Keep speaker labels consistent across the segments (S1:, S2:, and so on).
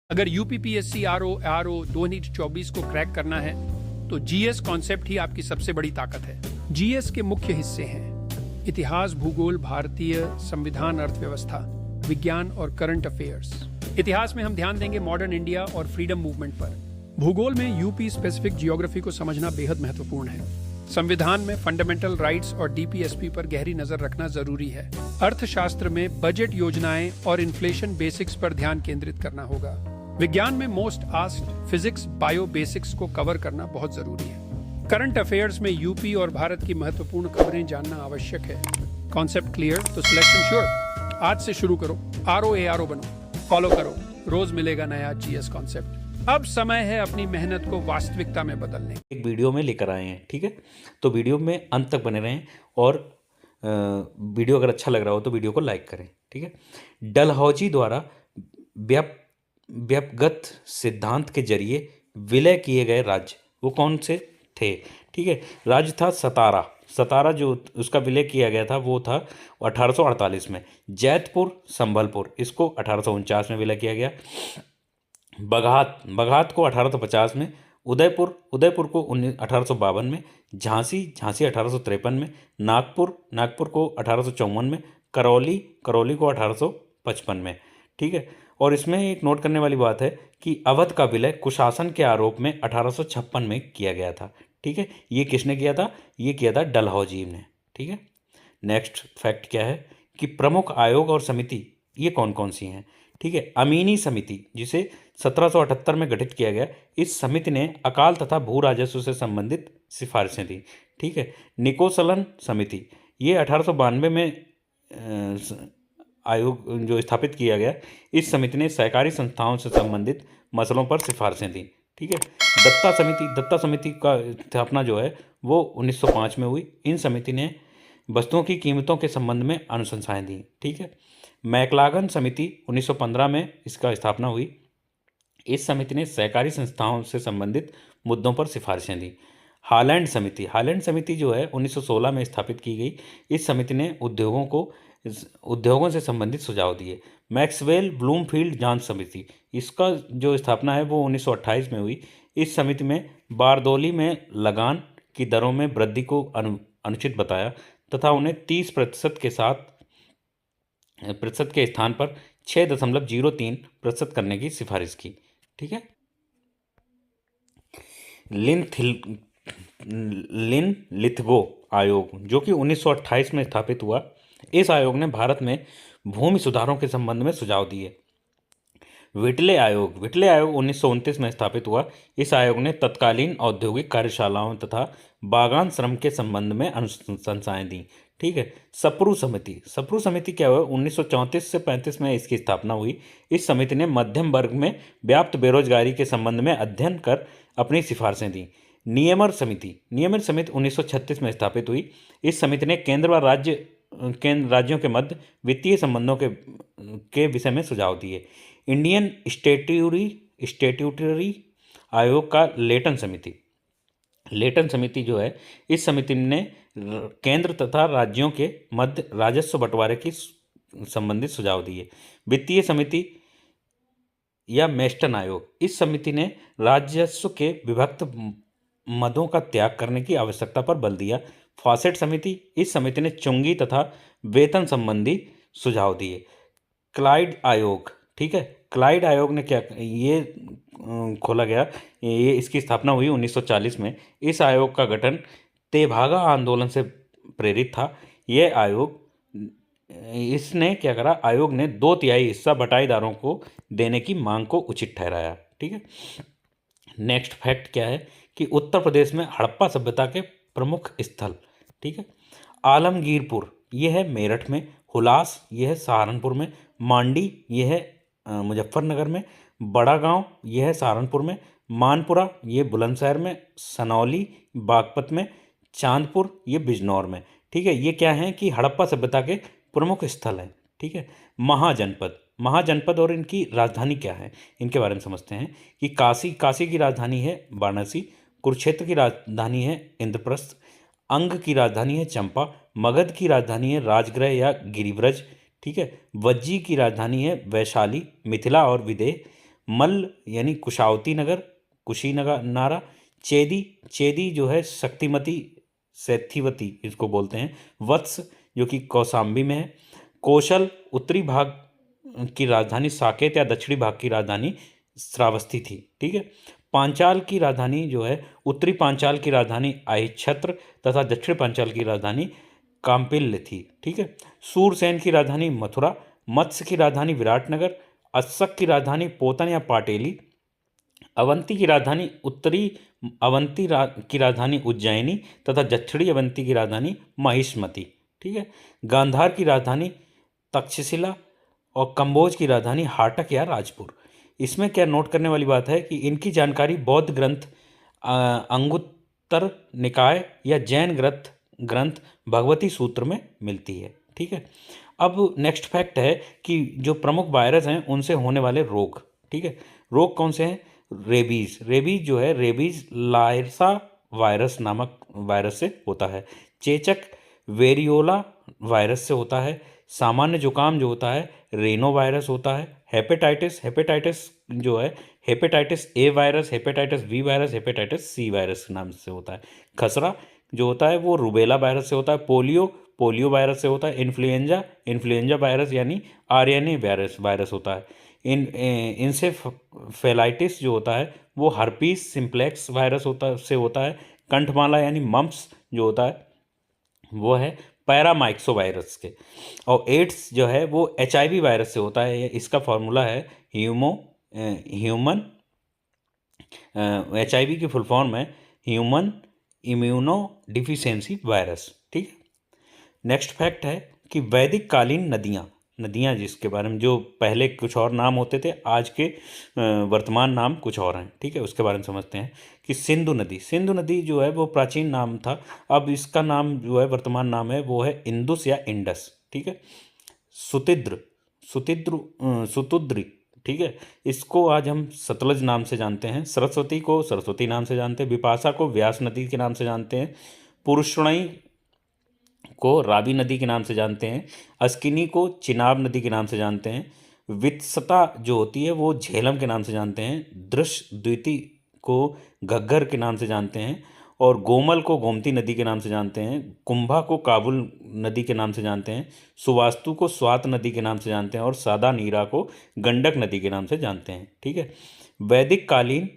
S1: अगर UPPSC RO 2024 को crack करना है तो जीएस कॉन्सेप्ट ही आपकी सबसे बड़ी ताकत है। जीएस के मुख्य हिस्से हैं इतिहास, भूगोल, भारतीय संविधान, अर्थव्यवस्था, विज्ञान और करंट अफेयर्स। इतिहास में हम ध्यान देंगे मॉडर्न इंडिया और फ्रीडम मूवमेंट पर। भूगोल में यूपी स्पेसिफिक जियोग्राफी को समझना बेहद महत्वपूर्ण है। संविधान में फंडामेंटल राइट्स और डीपीएसपी पर गहरी नजर रखना जरूरी है। अर्थशास्त्र में बजट योजनाएं और इन्फ्लेशन बेसिक्स पर ध्यान केंद्रित करना होगा। विज्ञान में most asked physics, bio basics को कवर करना बहुत जरूरी है। करंट अफेयर्स में यूपी और भारत की महत्वपूर्ण खबरें जानना आवश्यक है। कॉन्सेप्ट क्लियर तो सिलेक्शन श्योर। आज से शुरू करो, आरओ बनो, फॉलो करो, रोज मिलेगा नया जीएस कॉन्सेप्ट। अब समय है अपनी मेहनत को वास्तविकता में बदलने।
S2: एक वीडियो में लेकर आए हैं, ठीक है। तो वीडियो में अंत तक बने रहें और वीडियो अगर अच्छा लग रहा हो तो वीडियो को लाइक करें, ठीक है। डलहौजी द्वारा व्यपगत सिद्धांत के जरिए विलय किए गए राज्य वो कौन से थे, ठीक है। राज्य था सतारा जो उसका विलय किया गया था वो था 1848 में। जैतपुर, संबलपुर इसको 1849 में विलय किया गया। बघात को 1850 में। उदयपुर को 1852 में। झांसी 1853 में। नागपुर को 1854 में। करौली को 1855 में, ठीक है। और इसमें एक नोट करने वाली बात है कि अवध का विलय कुशासन के आरोप में 1856 में किया गया था, ठीक है। ये किसने किया था? ये किया था डलहौजी ने, ठीक है। नेक्स्ट फैक्ट क्या है कि प्रमुख आयोग और समिति ये कौन कौन सी हैं, ठीक है। अमीनी समिति जिसे 1778 में गठित किया गया, इस समिति ने अकाल तथा भू राजस्व से संबंधित सिफारिशें दी, ठीक है। निकोसलन समिति ये 1892 में आयोग जो स्थापित किया गया, इस समिति ने सहकारी संस्थाओं से संबंधित मसलों पर सिफारिशें दी, ठीक है। दत्ता समिति का स्थापना जो है वो 1905 में हुई। इन समिति ने वस्तुओं की कीमतों के संबंध में अनुशंसाएं दी, ठीक है। मैकलागन समिति 1915 में इसका स्थापना हुई। इस समिति ने सहकारी संस्थाओं से संबंधित मुद्दों पर सिफारिशें दी। हालैंड समिति जो है 1916 में स्थापित की गई। इस समिति ने उद्योगों से संबंधित सुझाव दिए। मैक्सवेल ब्लूमफील्ड जांच समिति इसका जो स्थापना है वो 1928 में हुई। इस समिति में बारदौली में लगान की दरों में वृद्धि को अनुचित बताया तथा उन्हें 30% के स्थान पर 6.03% करने की सिफारिश की, ठीक है। लिथगो आयोग जो कि 1928 में स्थापित हुआ, इस आयोग ने भारत में भूमि सुधारों के संबंध में सुझाव दिए। विटले आयोग 1929 में स्थापित हुआ। इस आयोग ने तत्कालीन औद्योगिक कार्यशालाओं तथा बागान श्रम के संबंध में अनुशंसाएं दी, ठीक है। सप्रू समिति क्या हुआ? 1934 से 35 में इसकी स्थापना हुई। इस समिति ने मध्यम वर्ग में व्याप्त बेरोजगारी के संबंध में अध्ययन कर अपनी सिफारिशें दी। नियमन समिति 1936 में स्थापित हुई। इस समिति ने केंद्र राज्यों के मध्य वित्तीय संबंधों के विषय में सुझाव दिए। इंडियन स्टैट्यूटरी आयोग का लेटन समिति जो है, इस समिति ने केंद्र तथा राज्यों के मध्य राजस्व बंटवारे की संबंधित सुझाव दिए। वित्तीय समिति या मेस्टन आयोग, इस समिति ने राजस्व के विभक्त मदों का त्याग करने की आवश्यकता पर बल दिया। फॉसेट समिति, इस समिति ने चुंगी तथा वेतन संबंधी सुझाव दिए। क्लाइड आयोग, ठीक है। क्लाइड आयोग ने क्या ये खोला गया, ये इसकी स्थापना हुई 1940 में। इस आयोग का गठन तेभागा आंदोलन से प्रेरित था। यह आयोग इसने क्या करा, आयोग ने 2/3 हिस्सा बटाईदारों को देने की मांग को उचित ठहराया, ठीक है। नेक्स्ट फैक्ट क्या है कि उत्तर प्रदेश में हड़प्पा सभ्यता के प्रमुख स्थल, ठीक है। आलमगीरपुर यह है मेरठ में। हुलास यह है सहारनपुर में। मांडी यह है मुजफ्फरनगर में। बड़ा गांव यह है सहारनपुर में। मानपुरा ये बुलंदशहर में। सनौली बागपत में। चांदपुर ये बिजनौर में, ठीक है। ये क्या है कि हड़प्पा सभ्यता के प्रमुख स्थल हैं, ठीक है। महाजनपद और इनकी राजधानी क्या है, इनके बारे में समझते हैं कि काशी की राजधानी है वाराणसी। कुरुक्षेत्र की राजधानी है इंद्रप्रस्थ। अंग की राजधानी है चंपा। मगध की राजधानी है राजगृह या गिरिव्रज, ठीक है। वज्जी की राजधानी है वैशाली। मिथिला और विदेह मल्ल यानी कुशावती नगर, कुशीनगर नारा। चेदी, चेदी जो है शक्तिमती, सैथिवती इसको बोलते हैं। वत्स जो कि कौशाम्बी में है। कौशल उत्तरी भाग की राजधानी साकेत या दक्षिणी भाग की राजधानी श्रावस्ती थी। ठीक है। पांचाल की राजधानी जो है, उत्तरी पांचाल की राजधानी आइछत्र तथा दक्षिण पांचाल की राजधानी काम्पिल्य थी। ठीक है। सूरसेन की राजधानी मथुरा, मत्स्य की राजधानी विराटनगर, अस्सक की राजधानी पोतन या पाटेली, अवंती की राजधानी उत्तरी की राजधानी उज्जैनी तथा दक्षिणी अवंती की राजधानी महिष्मती। ठीक है। गांधार की राजधानी तक्षशिला और कंबोज की राजधानी हाटक या राजपुर। इसमें क्या नोट करने वाली बात है कि इनकी जानकारी बौद्ध ग्रंथ अंगुत्तर निकाय या जैन ग्रंथ ग्रंथ भगवती सूत्र में मिलती है। ठीक है। अब नेक्स्ट फैक्ट है कि जो प्रमुख वायरस हैं उनसे होने वाले रोग। ठीक है। रोग कौन से हैं? रेबीज, रेबीज जो है रेबीज लायसा वायरस नामक वायरस से होता है। चेचक वेरियोला वायरस से होता है। सामान्य जुकाम जो होता है रेनो वायरस होता है। हेपेटाइटिस, हेपेटाइटिस जो है hepatitis A virus, hepatitis B virus, hepatitis C virus के नाम से होता है। खसरा जो होता है वो रुबेला वायरस से होता है। पोलियो, पोलियो वायरस से होता है। इन्फ्लुएंजा, इन्फ्लुएंजा वायरस यानी आरएनए वायरस होता है। इंसेफेलाइटिस जो होता है वो हर्पीस सिम्प्लेक्स वायरस से होता है। कंठमाला यानी मम्प्स जो होता है वो है पैरामाइक्सो वायरस के। और एड्स जो है वो एचआईवी वायरस से होता है। इसका फॉर्मूला है ह्यूमन, एचआईवी की फुल फॉर्म है ह्यूमन इम्यूनो डिफिशियंसी वायरस। ठीक है। नेक्स्ट फैक्ट है कि वैदिक कालीन नदियाँ, नदियाँ जिसके बारे में जो पहले कुछ और नाम होते थे, आज के वर्तमान नाम कुछ और हैं। ठीक है। उसके बारे में समझते हैं कि सिंधु नदी, सिंधु नदी जो है वो प्राचीन नाम था, अब इसका नाम जो है वर्तमान नाम है वो है इंदुस या इंडस। ठीक है। सुतिद्र, सुतुद्री। ठीक है। इसको आज हम सतलज नाम से जानते हैं। सरस्वती को सरस्वती नाम से जानते हैं। विपाशा को व्यास नदी के नाम से जानते हैं। पुरुषणई को रावी नदी के नाम से जानते हैं। अस्किनी को चिनाब नदी के नाम से जानते हैं। वित्सता जो होती है वो झेलम के नाम से जानते हैं। दृश्य द्विती को घग्गर के नाम से जानते हैं। और गोमल को गोमती नदी के नाम से जानते हैं। कुंभा को काबुल नदी के नाम से जानते हैं। सुवास्तु को स्वात नदी के नाम से जानते हैं। और सादा नीरा को गंडक नदी के नाम से जानते हैं। ठीक है। वैदिक कालीन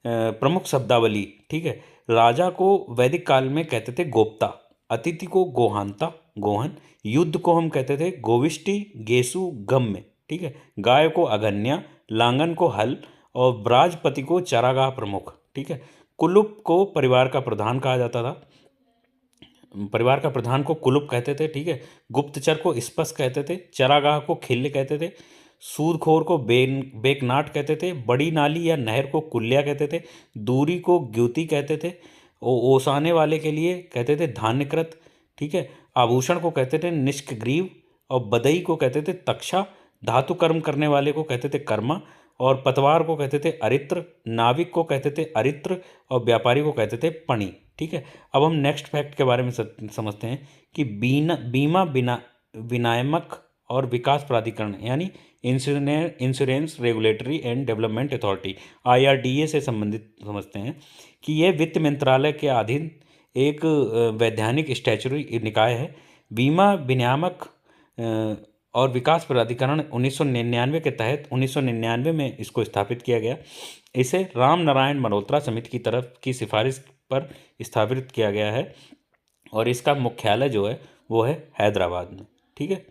S2: प्रमुख शब्दावली। ठीक है। राजा को वैदिक काल में कहते थे गोप्ता, अतिथि को गोहांता, गोहन, युद्ध को हम कहते थे गोविष्टि, गेसु, गम्य। ठीक है। गाय को अगन्या, लांगन को हल और ब्राजपति को चरागाह प्रमुख। ठीक है। कुलुप को परिवार का प्रधान कहा जाता था, परिवार का प्रधान को कुलुप कहते थे। ठीक है। गुप्तचर को स्पष्ट कहते थे। चरागाह को खिल्य कहते थे। सूदखोर को बेकनाट कहते थे। बड़ी नाली या नहर को कुल्या कहते थे। दूरी को ग्युति कहते थे। ओसाने वाले के लिए कहते थे धान्यकृत। ठीक है। आभूषण को कहते थे निष्कग्रीव और बदई को कहते थे तक्षा। धातु कर्म करने वाले को कहते थे कर्मा और पतवार को कहते थे अरित्र। नाविक को कहते थे अरित्र और व्यापारी को कहते थे पणि। ठीक है। अब हम नेक्स्ट फैक्ट के बारे में समझते हैं कि बीमा विनियामक और विकास प्राधिकरण यानी insurance regulatory and development authority IRDA से संबंधित समझते हैं कि यह वित्त मंत्रालय के अधीन एक वैधानिक स्टैच्यूटरी निकाय है। बीमा विनियामक और विकास प्राधिकरण 1999 के तहत 1999 में इसको स्थापित किया गया। इसे राम नारायण मल्होत्रा समिति की तरफ की सिफारिश पर स्थापित किया गया है और इसका मुख्यालय जो है वो है हैदराबाद में। ठीक है।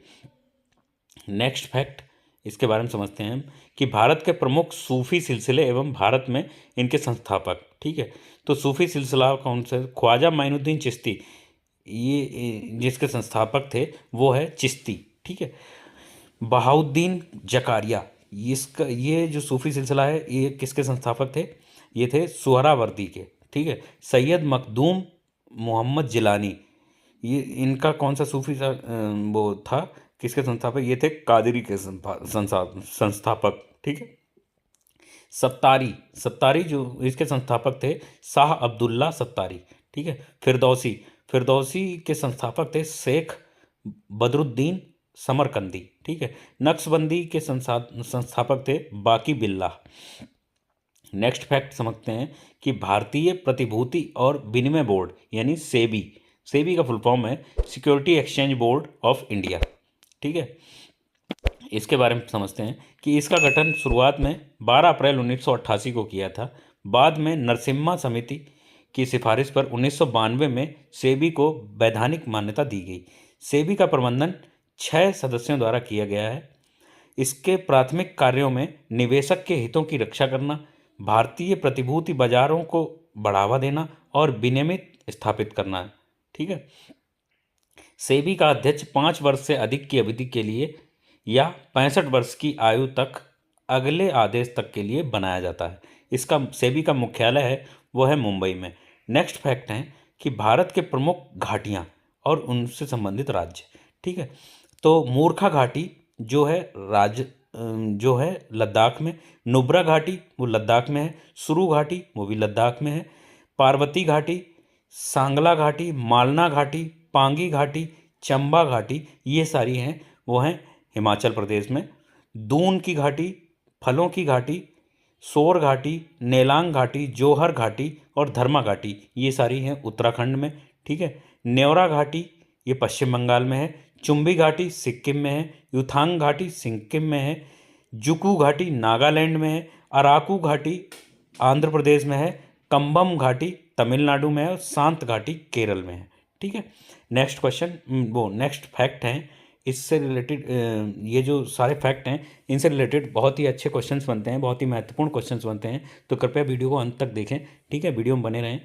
S2: नेक्स्ट फैक्ट इसके बारे में समझते हैं कि भारत के प्रमुख सूफी सिलसिले एवं भारत में इनके संस्थापक। ठीक है। तो सूफी सिलसिला कौन से? ख्वाजा माइनुद्दीन चिश्ती, ये जिसके संस्थापक थे वो है चिश्ती। ठीक है। बहाउद्दीन जकारिया, ये जो सूफी सिलसिला है ये किसके संस्थापक थे? ये थे सुहरावर्दी के। ठीक है। सैयद मखदूम मोहम्मद जिलानी, ये इनका कौन सा सूफी वो था, किसके संस्थापक? ये थे कादरी के संस्थापक। ठीक है। सत्तारी जो इसके संस्थापक थे शाह अब्दुल्ला सत्तारी। ठीक है। फिरदौसी के संस्थापक थे शेख बदरुद्दीन समरकंदी। ठीक है, नक्शबंदी के संस्थापक थे बाकी बिल्ला। नेक्स्ट फैक्ट समझते हैं कि भारतीय प्रतिभूति और विनिमय बोर्ड यानी सेबी, सेबी का फुल फॉर्म है security exchange board of India. ठीक है, इसके बारे में समझते हैं कि इसका गठन शुरुआत में 12 अप्रैल 1988 को किया था। बाद में नरसिम्हा समिति की सिफारिश पर 1992 में सेबी को वैधानिक मान्यता दी गई। सेबी का प्रबंधन 6 सदस्यों द्वारा किया गया है। इसके प्राथमिक कार्यों में निवेशक के हितों की रक्षा करना, भारतीय प्रतिभूति बाजारों को बढ़ावा देना और विनियमित स्थापित करना है। ठीक है, सेबी का अध्यक्ष 5 वर्ष से अधिक की अवधि के लिए या 65 वर्ष की आयु तक अगले आदेश तक के लिए बनाया जाता है। इसका सेबी का मुख्यालय है वो है मुंबई में। नेक्स्ट फैक्ट है कि भारत के प्रमुख घाटियाँ और उनसे संबंधित राज्य। ठीक है, तो मूर्खा घाटी जो है लद्दाख में, नुब्रा घाटी वो लद्दाख में है, सुरु घाटी वो भी लद्दाख में है, पार्वती घाटी, सांगला घाटी, मालना घाटी, पांगी घाटी, चंबा घाटी, ये सारी हैं वो हैं हिमाचल प्रदेश में। दून की घाटी, फलों की घाटी, सोर घाटी, नेलांग घाटी, जोहर घाटी और धर्मा घाटी, ये सारी हैं उत्तराखंड में। ठीक है, न्योरा घाटी ये पश्चिम बंगाल में है, चुम्बी घाटी सिक्किम में है, युथांग घाटी सिक्किम में है, जुकू घाटी नागालैंड में है, अराकू घाटी आंध्र प्रदेश में है, कंबम घाटी तमिलनाडु में है और शांत घाटी केरल में है। ठीक है, नेक्स्ट क्वेश्चन वो नेक्स्ट फैक्ट हैं इससे रिलेटेड, ये जो सारे फैक्ट हैं इनसे रिलेटेड बहुत ही अच्छे क्वेश्चंस बनते हैं, बहुत ही महत्वपूर्ण क्वेश्चंस बनते हैं, तो कृपया वीडियो को अंत तक देखें। ठीक है, वीडियो में बने रहें।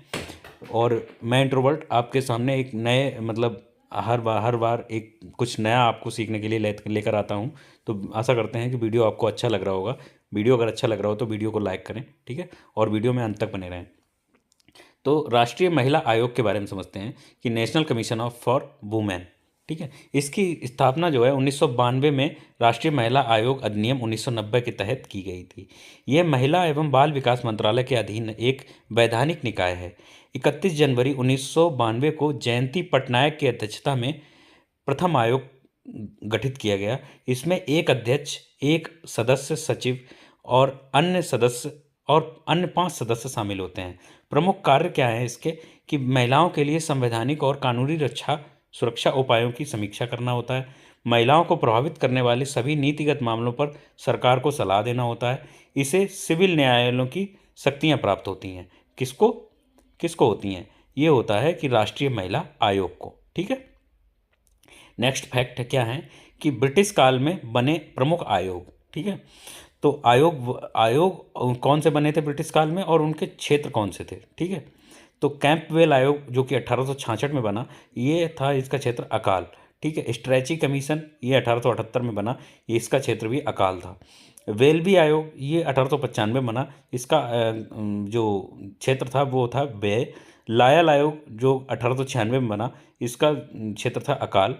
S2: और मैं इंट्रोवर्ट आपके सामने एक नए मतलब हर बार एक कुछ नया आपको सीखने के लिए लेकर आता हूँ। तो आशा करते हैं कि वीडियो आपको अच्छा लग रहा होगा। वीडियो अगर अच्छा लग रहा हो तो वीडियो को लाइक करें। ठीक है, और वीडियो में अंत तक बने रहें। तो राष्ट्रीय महिला आयोग के बारे में समझते हैं कि national commission of for women. ठीक है, इसकी स्थापना जो है 1992 में राष्ट्रीय महिला आयोग अधिनियम 1990 के तहत की गई थी। यह महिला एवं बाल विकास मंत्रालय के अधीन एक वैधानिक निकाय है। 31 जनवरी 1992 को जयंती पटनायक की अध्यक्षता में प्रथम आयोग गठित किया गया। इसमें एक अध्यक्ष, एक सदस्य सचिव और अन्य 5 सदस्य शामिल होते हैं। प्रमुख कार्य क्या है इसके कि महिलाओं के लिए संवैधानिक और कानूनी सुरक्षा उपायों की समीक्षा करना होता है। महिलाओं को प्रभावित करने वाले सभी नीतिगत मामलों पर सरकार को सलाह देना होता है। इसे सिविल न्यायालयों की शक्तियां प्राप्त होती हैं। किसको होती हैं? ये होता है कि राष्ट्रीय महिला आयोग को। ठीक है, नेक्स्ट फैक्ट क्या है कि ब्रिटिश काल में बने प्रमुख आयोग। ठीक है, तो आयोग कौन से बने थे ब्रिटिश काल में और उनके क्षेत्र कौन से थे? ठीक है, तो कैंपवेल आयोग जो कि 1866 में बना, ये था इसका क्षेत्र अकाल। ठीक है, स्ट्रेची कमीशन ये 1878 में बना, ये इसका क्षेत्र भी अकाल था। वेलबी आयोग ये 1895 में बना, इसका जो क्षेत्र था वो था व्यय। लायल आयोग जो 1896 में बना, इसका क्षेत्र था अकाल।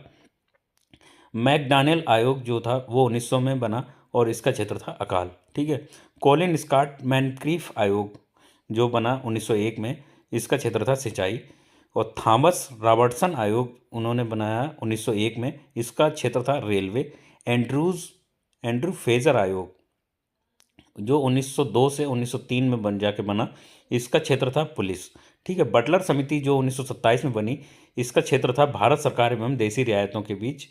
S2: मैकडॉनेल आयोग जो था वो 1900 में बना और इसका क्षेत्र था अकाल। ठीक है, कॉलिन स्कॉट मैनक्रीफ आयोग जो बना 1901 में, इसका क्षेत्र था सिंचाई। और थॉमस रॉबर्टसन आयोग उन्होंने बनाया 1901 में, इसका क्षेत्र था रेलवे। एंड्रू फेजर आयोग जो 1902 से 1903 में बन जाके बना, इसका क्षेत्र था पुलिस। ठीक है, बटलर समिति जो 1927 में बनी, इसका क्षेत्र था भारत सरकार एवं देसी रियायतों के बीच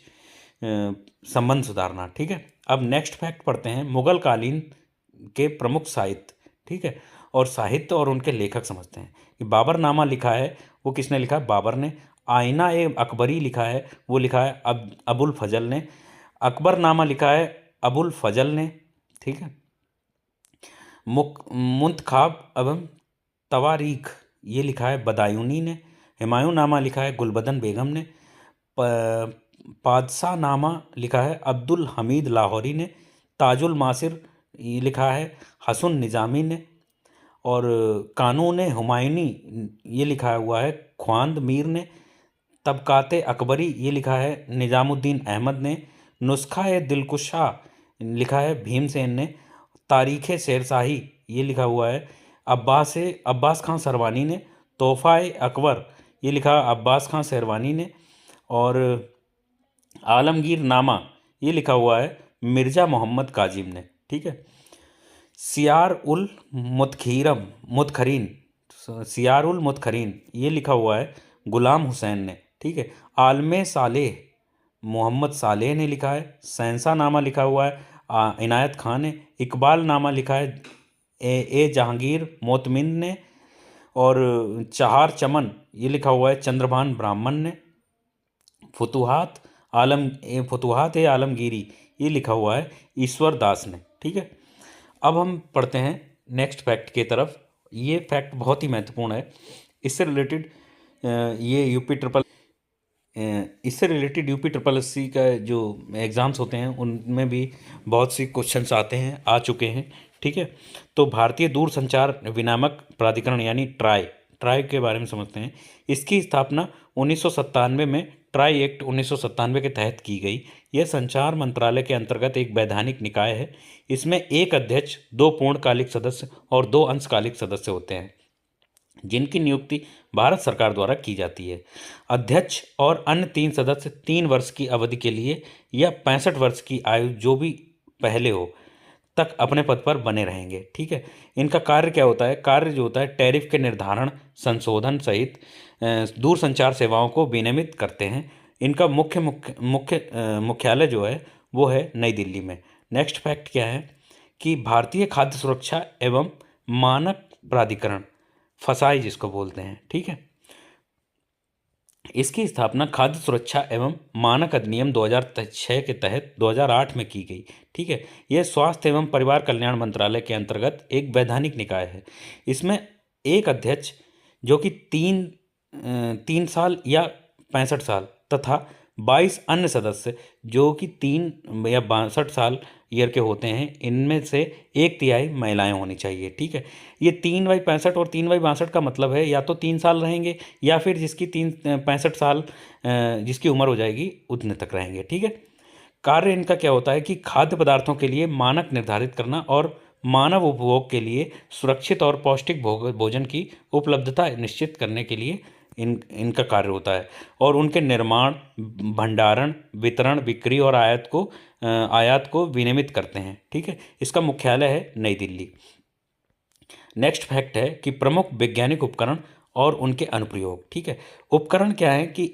S2: संबंध सुधारना। ठीक है, अब नेक्स्ट फैक्ट पढ़ते हैं मुगल कालीन के प्रमुख साहित्य। ठीक है, और साहित्य और उनके लेखक समझते हैं कि बाबरनामा लिखा है वो किसने लिखा है? बाबर ने। आईना ए अकबरी लिखा है वो लिखा है अबुल फजल ने। अकबरनामा लिखा है अबुल फजल ने। ठीक है, मुंतखाब एवं तवारीख ये लिखा है बदायूनी ने। हुमायूं नामा लिखा है गुलबदन बेगम ने। पादशाह नामा लिखा है अब्दुल हमीद लाहौरी ने। ताजुल मासिर ये लिखा है हसन निज़ामी ने। और कानून हुमायूनी ये लिखा हुआ है ख्वांद मीर ने। तबकाते अकबरी ये लिखा है निज़ामुद्दीन अहमद ने। नुस्खा ए दिलकुशा लिखा है भीमसेन ने। तारीख़ शेरशाही ये लिखा हुआ है अब्बास खां सरवानी ने। तोहफ़ा ए अकबर ये लिखा अब्बास खां सरवानी ने। और आलमगीर नामा ये लिखा हुआ है मिर्ज़ा मोहम्मद काजिम ने। ठीक है। सियार उल मुतखरीन ये लिखा हुआ है गुलाम हुसैन ने। ठीक है। आलमे सालेह मोहम्मद सालेह ने लिखा है। शहंशाह नामा लिखा हुआ है इनायत खान ने। इकबाल नामा लिखा है ए जहांगीर मोतमिन ने। और चहार चमन ये लिखा हुआ है चंद्रभान ब्राह्मण ने। फुतुहात ए आलमगीरी ये लिखा हुआ है ईश्वर दास ने। ठीक है। अब हम पढ़ते हैं नेक्स्ट फैक्ट की तरफ। ये फैक्ट बहुत ही महत्वपूर्ण है। इससे रिलेटेड यूपी ट्रिपल एससी का जो एग्ज़ाम्स होते हैं उनमें भी बहुत सी क्वेश्चंस आ चुके हैं। ठीक है। तो भारतीय दूरसंचार विनियामक प्राधिकरण यानी ट्राई के बारे में समझते हैं। इसकी स्थापना 1997 में ट्राई एक्ट 1997 के तहत की गई। यह संचार मंत्रालय के अंतर्गत एक वैधानिक निकाय है। इसमें एक अध्यक्ष, 2 पूर्णकालिक सदस्य और 2 अंशकालिक सदस्य होते हैं, जिनकी नियुक्ति भारत सरकार द्वारा की जाती है। अध्यक्ष और अन्य 3 सदस्य 3 वर्ष की अवधि के लिए या 65 वर्ष की आयु जो भी पहले हो तक अपने पद पर बने रहेंगे। ठीक है। इनका कार्य क्या होता है? कार्य जो होता है टैरिफ के निर्धारण, संशोधन सहित दूरसंचार सेवाओं को विनियमित करते हैं। इनका मुख्यालय जो है वो है नई दिल्ली में। नेक्स्ट फैक्ट क्या है कि भारतीय खाद्य सुरक्षा एवं मानक प्राधिकरण, फसाई जिसको बोलते हैं, ठीक है, इसकी स्थापना खाद्य सुरक्षा एवं मानक अधिनियम 2006 के तहत 2008 में की गई। ठीक है। यह स्वास्थ्य एवं परिवार कल्याण मंत्रालय के अंतर्गत एक वैधानिक निकाय है। इसमें एक अध्यक्ष जो कि 3 साल या 65 साल तथा 22 अन्य सदस्य जो कि 3 या 62 साल ईयर के होते हैं। इनमें से 1/3 महिलाएं होनी चाहिए। ठीक है। ये 3/65 और 3/62 का मतलब है या तो 3 साल रहेंगे या फिर जिसकी 65 साल जिसकी उम्र हो जाएगी उतने तक रहेंगे। ठीक है। कार्य इनका क्या होता है कि खाद्य पदार्थों के लिए मानक निर्धारित करना और मानव उपभोग के लिए सुरक्षित और पौष्टिक भोजन की उपलब्धता निश्चित करने के लिए इनका कार्य होता है। और उनके निर्माण, भंडारण, वितरण, बिक्री और आयात को विनियमित करते हैं। ठीक है। इसका मुख्यालय है नई दिल्ली। नेक्स्ट फैक्ट है कि प्रमुख वैज्ञानिक उपकरण और उनके अनुप्रयोग। ठीक है। उपकरण क्या है कि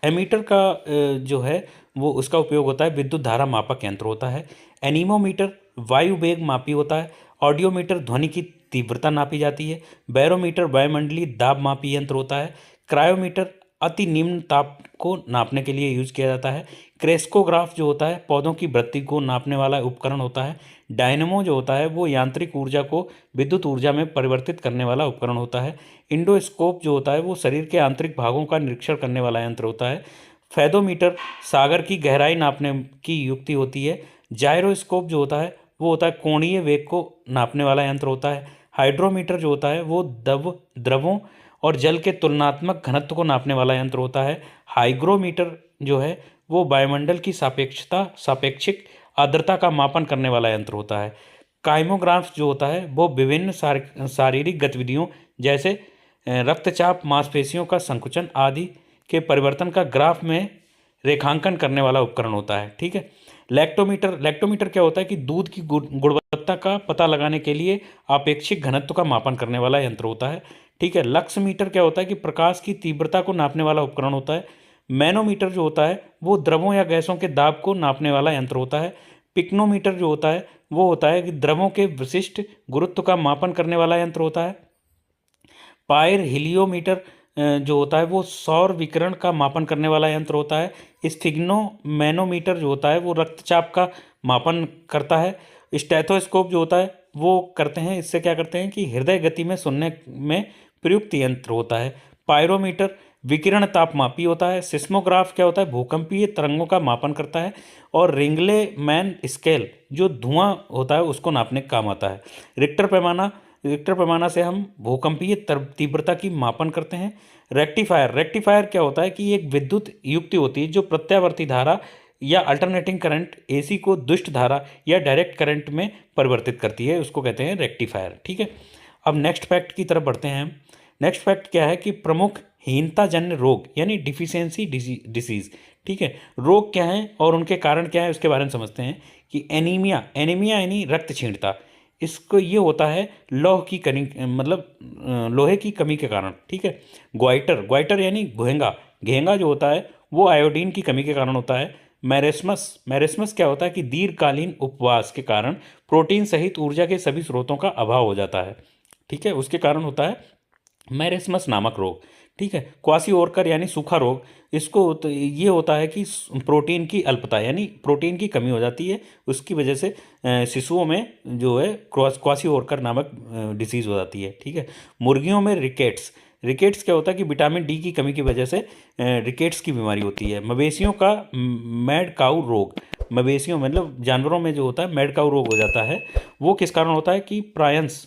S2: एमीटर का जो है वो उसका उपयोग होता है, विद्युत धारा मापक यंत्र होता है। एनीमोमीटर वायु वेग मापी होता है। ऑडियोमीटर ध्वनि की तीव्रता नापी जाती है। बैरोमीटर वायुमंडलीय दाब मापी यंत्र होता है। क्रायोमीटर अति निम्न ताप को नापने के लिए यूज किया जाता है। क्रेस्कोग्राफ जो होता है पौधों की वृद्धि को नापने वाला उपकरण होता है। डायनेमो जो होता है वो यांत्रिक ऊर्जा को विद्युत ऊर्जा में परिवर्तित करने वाला उपकरण होता है। इंडोस्कोप जो होता है वो शरीर के आंतरिक भागों का निरीक्षण करने वाला यंत्र होता है। फेदोमीटर सागर की गहराई नापने की युक्ति होती है। जायरोस्कोप जो होता है वो होता है कोणीय वेग को नापने वाला यंत्र होता है। हाइड्रोमीटर जो होता है वो द्रवों और जल के तुलनात्मक घनत्व को नापने वाला यंत्र होता है। हाइग्रोमीटर जो है वो वायुमंडल की सापेक्षिक आर्द्रता का मापन करने वाला यंत्र होता है। काइमोग्राफ जो होता है वो विभिन्न शारीरिक गतिविधियों जैसे रक्तचाप, मांसपेशियों का संकुचन आदि के परिवर्तन का ग्राफ में रेखांकन करने वाला उपकरण होता है। ठीक है। लैक्टोमीटर क्या होता है कि दूध की गुणवत्ता का पता लगाने के लिए आपेक्षिक घनत्व का मापन करने वाला यंत्र होता है। ठीक है। लक्समीटर क्या होता है कि प्रकाश की तीव्रता को नापने वाला उपकरण होता है। मैनोमीटर जो होता है वो द्रवों या गैसों के दाब को नापने वाला यंत्र होता है। पिक्नोमीटर जो होता है वो होता है कि द्रवों के विशिष्ट गुरुत्व का मापन करने वाला यंत्र होता है। पायर हिलियोमीटर जो होता है वो सौर विकिरण का मापन करने वाला यंत्र होता है। स्फिग्नोमैनोमीटर जो होता है वो रक्तचाप का मापन करता है। स्टेथोस्कोप जो होता है वो करते हैं, इससे क्या करते हैं कि हृदय गति में सुनने में प्रयुक्त यंत्र होता है। पायरोमीटर विकिरण तापमापी होता है। सिस्मोग्राफ क्या होता है भूकंपीय तरंगों का मापन करता है। और रिंगले मैन स्केल जो धुआं होता है उसको नापने का काम आता है। रिक्टर पैमाना से हम भूकंपीय तीव्रता की मापन करते हैं। रेक्टिफायर क्या होता है कि एक विद्युत युक्ति होती है जो प्रत्यावर्ती धारा या अल्टरनेटिंग करंट एसी को दुष्ट धारा या डायरेक्ट करंट में परिवर्तित करती है, उसको कहते हैं रेक्टिफायर। ठीक है। अब नेक्स्ट फैक्ट की तरफ बढ़ते हैं हम। नेक्स्ट फैक्ट क्या है कि प्रमुख हीनताजन्य रोग यानी डिफिशियंसी डिसीज। ठीक है, रोग क्या है और उनके कारण क्या है उसके बारे में समझते हैं कि एनीमिया, एनीमिया यानी रक्तक्षीणता, इसको ये होता है लौह की कमी, मतलब लोहे की कमी के कारण। ठीक है, ग्वाइटर, ग्वाइटर यानी घेंगा, घेंगा जो होता है वो आयोडीन की कमी के कारण होता है। मैरेस्मस, मैरेस्मस क्या होता है कि दीर्घकालीन उपवास के कारण प्रोटीन सहित ऊर्जा के सभी स्रोतों का अभाव हो जाता है। ठीक है, उसके कारण होता है मैरेस्मस नामक रोग। ठीक है, क्वासिओरकर यानी सूखा रोग, इसको तो ये होता है कि प्रोटीन की अल्पता यानी प्रोटीन की कमी हो जाती है, उसकी वजह से शिशुओं में जो है क्वासिओरकर नामक डिसीज़ हो जाती है। ठीक है, मुर्गियों में रिकेट्स, रिकेट्स क्या होता है कि विटामिन डी की कमी की वजह से रिकेट्स की बीमारी होती है। मवेशियों का मैड काऊ रोग, मवेशियों मतलब जानवरों में जो होता है मैड काऊ रोग हो जाता है, वो किस कारण होता है कि प्रायंस